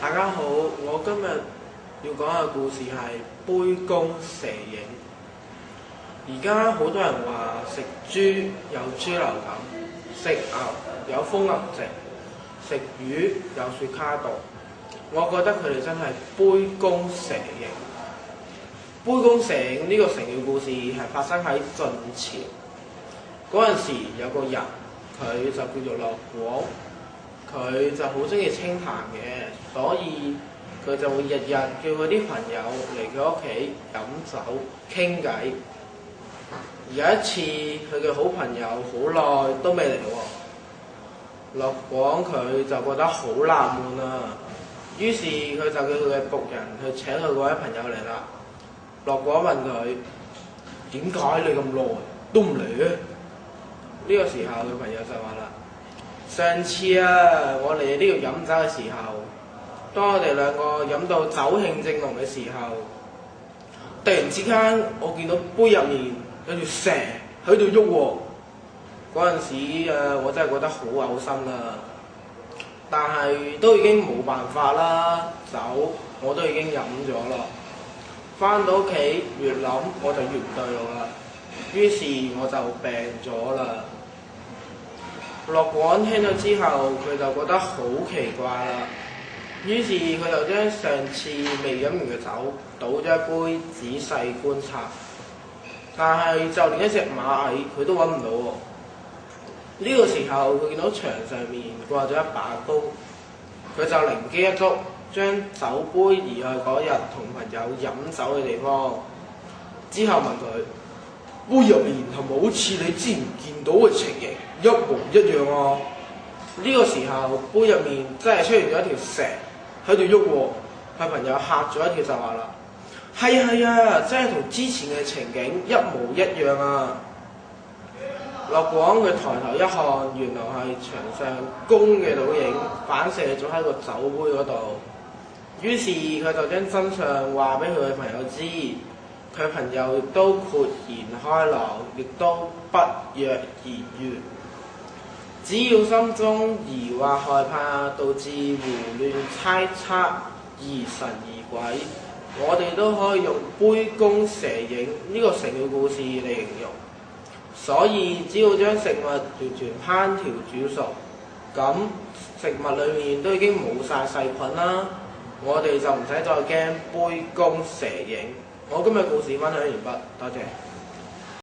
大家好，我今日要講嘅故事係杯弓蛇影。而家好多人話食豬有豬流感，食牛有瘋牛症，食魚有雪卡毒。我覺得佢哋真係杯弓蛇影。杯弓蛇影呢個成語故事係發生喺晉朝。嗰陣時有個人，佢就叫做樂廣。佢就好中意清談嘅，所以佢就會日日叫佢啲朋友嚟佢屋企飲酒傾偈。有一次，佢嘅好朋友好耐都未嚟喎，樂廣佢就覺得好納悶啊，於是佢就叫佢嘅僕人去請佢嗰位朋友嚟啦。樂廣問佢：點解你咁耐都唔嚟咧？呢個時候，佢朋友就話啦：上次我嚟呢度飲酒嘅時候，當我哋兩個飲到酒興正濃嘅時候，突然之間我見到杯入面有條蛇喺度喐喎。嗰陣時我真係覺得好嘔心啦，但係都已經冇辦法啦，酒我都已經飲咗啦。返到屋企越諗我就越唔對路啦，於是我就病咗啦。樂廣聽咗之後，佢就覺得好奇怪啦。於是佢就將上次未飲完嘅酒倒咗一杯，仔細觀察。但係就連一隻螞蟻佢都揾唔到喎。呢個時候佢見到牆上面掛咗一把刀，佢就靈機一觸，將酒杯移去嗰日同朋友飲酒嘅地方。之後問佢：杯入面係咪好似你之前見到嘅情形一模一樣啊？呢個時候杯入面真係出現咗一條蛇喺度喐喎。佢朋友嚇咗一跳就話啦：係啊，真係同之前嘅情景一模一樣啊！樂廣佢抬頭一看，原來係牆上弓嘅倒影反射咗喺個酒杯嗰度。於是佢就將真相話俾佢嘅朋友知。佢朋友亦都豁然開朗，亦都不藥而癒。只要心中疑惑害怕，導致胡亂猜測、疑神疑鬼，我哋都可以用杯弓蛇影呢個成語故事嚟形容。所以只要將食物完全烹調煮熟，咁食物裡面都已經冇晒細菌啦，我哋就唔使再驚杯弓蛇影。我今日故事分享完畢，多謝。